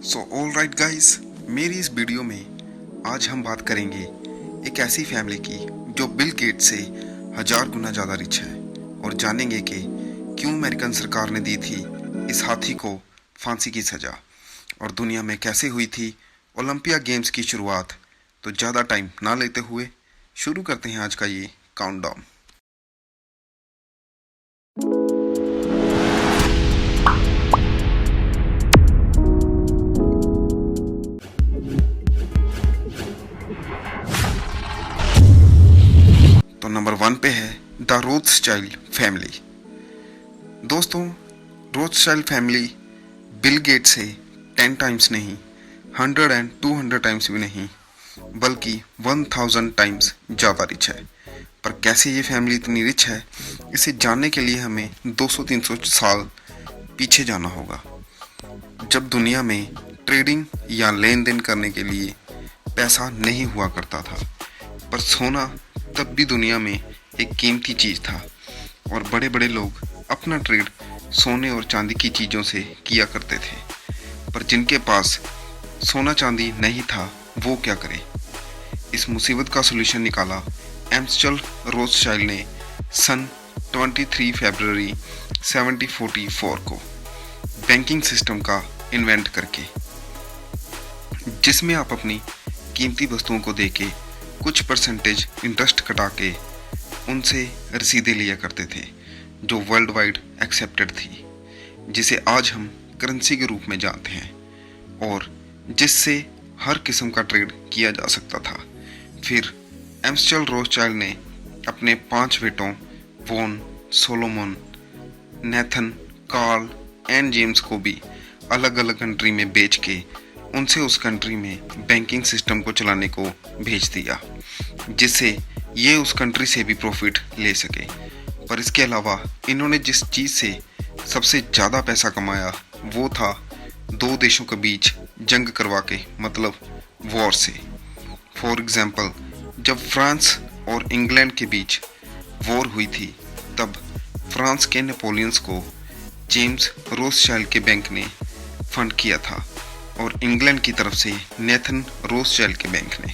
So all right guys, मेरी इस video में आज हम बात करेंगे एक ऐसी फैमिली की जो बिल गेट्स से 1000 गुना ज़्यादा रिच है और जानेंगे कि क्यों अमेरिकन सरकार ने दी थी इस हाथी को फांसी की सज़ा और दुनिया में कैसे हुई थी ओलंपिया गेम्स की शुरुआत। तो ज़्यादा टाइम ना लेते हुए शुरू करते हैं आज का ये काउंटडाउन। तो नंबर 1 पे है द रोथस्चाइल्ड फैमिली। दोस्तों, रोथस्चाइल्ड फैमिली बिल गेट से 10 टाइम्स नहीं, 100 एंड 200 टाइम्स भी नहीं, बल्कि 1000 टाइम्स ज़्यादा रिच है। पर कैसे ये फैमिली इतनी रिच है, इसे जानने के लिए हमें 200-300 साल पीछे जाना होगा, जब दुनिया में ट्रेडिंग या लेन देन करने के लिए पैसा नहीं हुआ करता था। पर सोना तब भी दुनिया में एक कीमती चीज़ था और बड़े बड़े लोग अपना ट्रेड सोने और चांदी की चीज़ों से किया करते थे। पर जिनके पास सोना चांदी नहीं था वो क्या करे। इस मुसीबत का सलूशन निकाला एम्स्टल रोथस्चाइल्ड ने सन 23 फरवरी 1744 को बैंकिंग सिस्टम का इन्वेंट करके, जिसमें आप अपनी कीमती वस्तुओं को देके कुछ परसेंटेज इंटरेस्ट कटा के उनसे रसीदें लिया करते थे, जो वर्ल्ड वाइड एक्सेप्टेड थी, जिसे आज हम करेंसी के रूप में जानते हैं और जिससे हर किस्म का ट्रेड किया जा सकता था। फिर एम्स्टल रोथस्चाइल्ड ने अपने 5 बेटों Vaughn, Solomon, Nathan, Carl and James को भी अलग अलग कंट्री में बेच के उनसे उस कंट्री में बैंकिंग सिस्टम को चलाने को भेज दिया, जिससे ये उस कंट्री से भी प्रॉफिट ले सके। पर इसके अलावा इन्होंने जिस चीज़ से सबसे ज़्यादा पैसा कमाया वो था 2 देशों के बीच जंग करवा के, मतलब वॉर से। फॉर एग्जाम्पल, जब फ्रांस और इंग्लैंड के बीच वॉर हुई थी, तब फ्रांस के नेपोलियंस को जेम्स रोथस्चाइल्ड के बैंक ने फंड किया था और इंग्लैंड की तरफ से नेथन रोथस्चाइल्ड के बैंक ने।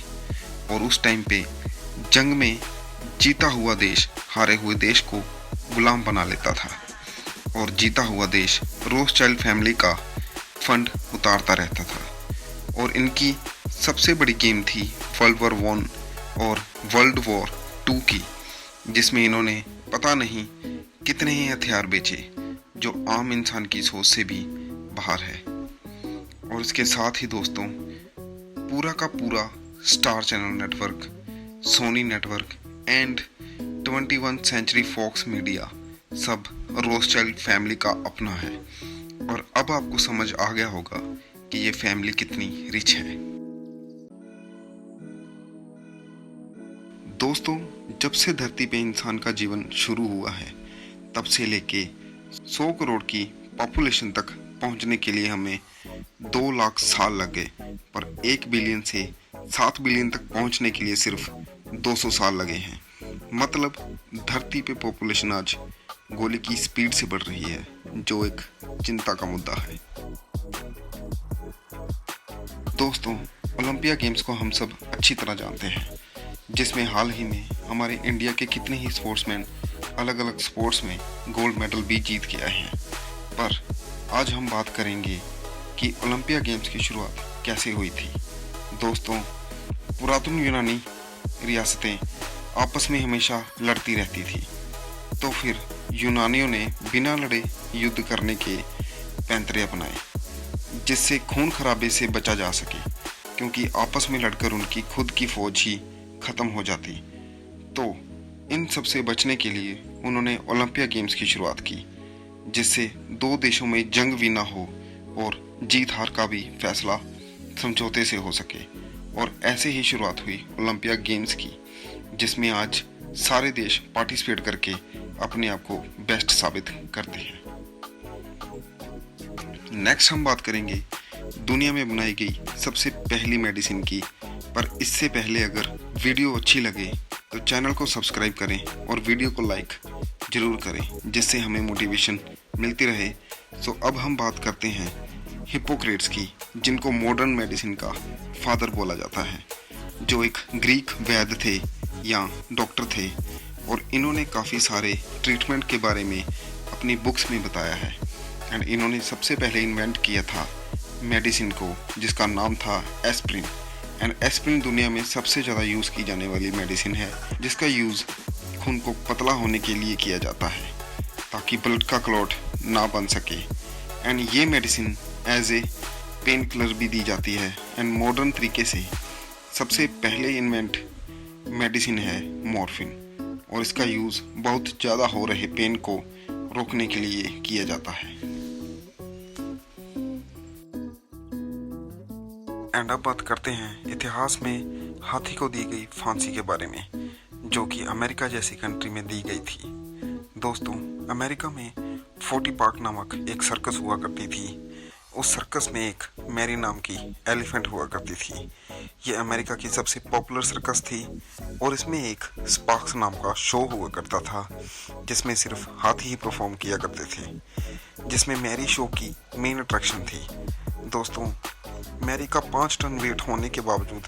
और उस टाइम पे जंग में जीता हुआ देश हारे हुए देश को गुलाम बना लेता था और जीता हुआ देश रोथस्चाइल्ड फैमिली का फंड उतारता रहता था। और इनकी सबसे बड़ी गेम थी वर्ल्ड वॉर 1 और वर्ल्ड वॉर 2 की, जिसमें इन्होंने पता नहीं कितने ही हथियार बेचे जो आम इंसान की सोच से भी बाहर है। और इसके साथ ही दोस्तों, पूरा का पूरा star channel network, Sony network and 21 century Fox media सब रोथस्चाइल्ड फैमिली का अपना है। और अब आपको समझ आ गया होगा कि ये फैमिली कितनी रिच है। दोस्तों, जब से धरती पे इंसान का जीवन शुरू हुआ है, तब से लेके 100 करोड़ की पॉपुलेशन तक पहुंचने के लिए हमें 2 लाख साल लग गए, पर 1 बिलियन से 7 बिलियन तक पहुंचने के लिए सिर्फ 200 साल लगे हैं। मतलब धरती पे पॉपुलेशन आज गोली की स्पीड से बढ़ रही है, जो एक चिंता का मुद्दा है। दोस्तों, ओलंपिया गेम्स को हम सब अच्छी तरह जानते हैं, जिसमें हाल ही में हमारे इंडिया के कितने ही स्पोर्ट्समैन अलग अलग स्पोर्ट्स में गोल्ड मेडल भी जीत के आए हैं। पर आज हम बात करेंगे कि ओलंपिया गेम्स की शुरुआत कैसे हुई थी। दोस्तों, पुरातन यूनानी रियासतें आपस में हमेशा लड़ती रहती थी, तो फिर यूनानियों ने बिना लड़े युद्ध करने के पैंतरे अपनाए, जिससे खून खराबे से बचा जा सके, क्योंकि आपस में लड़कर उनकी खुद की फौज ही ख़त्म हो जाती। तो इन सब से बचने के लिए उन्होंने ओलंपिया गेम्स की शुरुआत की, जिससे 2 देशों में जंग भी ना हो और जीत हार का भी फैसला समझौते से हो सके। और ऐसे ही शुरुआत हुई ओलंपिया गेम्स की, जिसमें आज सारे देश पार्टिसिपेट करके अपने आप को बेस्ट साबित करते हैं। नेक्स्ट हम बात करेंगे दुनिया में बनाई गई सबसे पहली मेडिसिन की। पर इससे पहले अगर वीडियो अच्छी लगे तो चैनल को सब्सक्राइब करें और वीडियो को लाइक ज़रूर करें, जिससे हमें मोटिवेशन मिलती रहे। सो अब हम बात करते हैं हिप्पोक्रेट्स की, जिनको मॉडर्न मेडिसिन का फादर बोला जाता है, जो एक ग्रीक वैद्य थे या डॉक्टर थे, और इन्होंने काफ़ी सारे ट्रीटमेंट के बारे में अपनी बुक्स में बताया है। एंड इन्होंने सबसे पहले इन्वेंट किया था मेडिसिन को, जिसका नाम था एस्प्रिन। एंड एस्प्रिन दुनिया में सबसे ज़्यादा यूज़ की जाने वाली मेडिसिन है, जिसका यूज़ खून को पतला होने के लिए किया जाता है ताकि ब्लड का क्लॉट ना बन सके। एंड ये medicine as a pain killer भी दी जाती है। एंड मॉडर्न तरीके से सबसे पहले इन्वेंट मेडिसिन है मॉर्फिन, और इसका यूज़ बहुत ज़्यादा हो रहे पेन को रोकने के लिए किया जाता है। एंड अब बात करते हैं इतिहास में हाथी को दी गई फांसी के बारे में, जो कि अमेरिका जैसी कंट्री में दी गई थी। दोस्तों, अमेरिका में 40 पार्क नामक एक सर्कस हुआ करती थी। उस सर्कस में एक मैरी नाम की एलिफेंट हुआ करती थी। ये अमेरिका की सबसे पॉपुलर सर्कस थी, और इसमें एक स्पार्क्स नाम का शो हुआ करता था, जिसमें सिर्फ हाथी ही परफॉर्म किया करते थे, जिसमें मैरी शो की मेन अट्रैक्शन थी। दोस्तों, मैरी का 5 टन वेट होने के बावजूद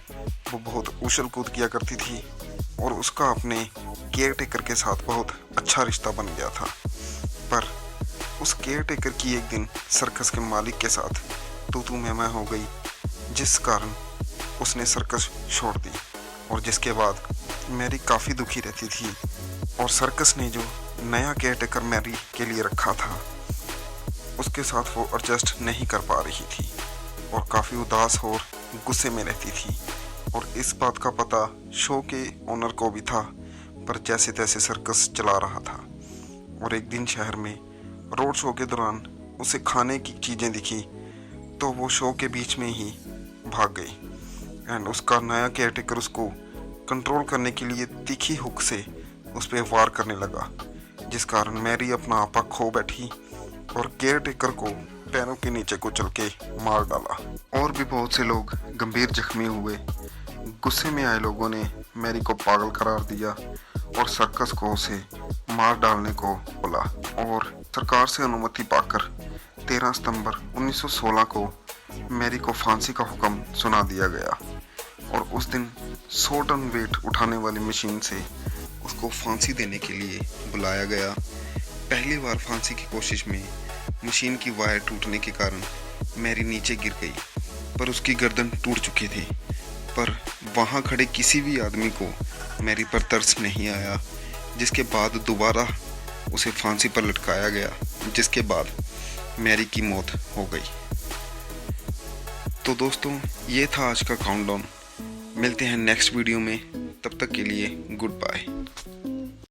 वो बहुत उछल कूद किया करती थी, और उसका अपने केयर टेकर के साथ बहुत अच्छा रिश्ता बन गया था। पर उस केयर टेकर की एक दिन सर्कस के मालिक के साथ तू मैं हो गई, जिस कारण उसने सर्कस छोड़ दी, और जिसके बाद मैरी काफ़ी दुखी रहती थी। और सर्कस ने जो नया केयर टेकर मैरी के लिए रखा था, उसके साथ वो एडजस्ट नहीं कर पा रही थी, और काफ़ी उदास और गुस्से में रहती थी। और इस बात का पता शो के ओनर को भी था, पर जैसे तैसे सर्कस चला रहा था। और एक दिन शहर में रोड शो के दौरान उसे खाने की चीज़ें दिखी, तो वो शो के बीच में ही भाग गई। एंड उसका नया केयरटेकर उसको कंट्रोल करने के लिए तीखी हुक से उस पर वार करने लगा, जिस कारण मैरी अपना आपा खो बैठी और केयरटेकर को पैरों के नीचे कुचल के मार डाला। और भी बहुत से लोग गंभीर जख्मी हुए। गुस्से में आए लोगों ने मैरी को पागल करार दिया और सर्कस को उसे मार डालने को बोला। और सरकार से अनुमति पाकर 13 सितंबर 1916 को मैरी को फांसी का हुक्म सुना दिया गया, और उस दिन 100 टन वेट उठाने वाली मशीन से उसको फांसी देने के लिए बुलाया गया। पहली बार फांसी की कोशिश में मशीन की वायर टूटने के कारण मैरी नीचे गिर गई, पर उसकी गर्दन टूट चुकी थी। पर वहाँ खड़े किसी भी आदमी को मैरी पर तरस नहीं आया, जिसके बाद दोबारा उसे फांसी पर लटकाया गया, जिसके बाद मैरी की मौत हो गई। तो दोस्तों, ये था आज का काउंटडाउन। मिलते हैं नेक्स्ट वीडियो में, तब तक के लिए गुड बाय।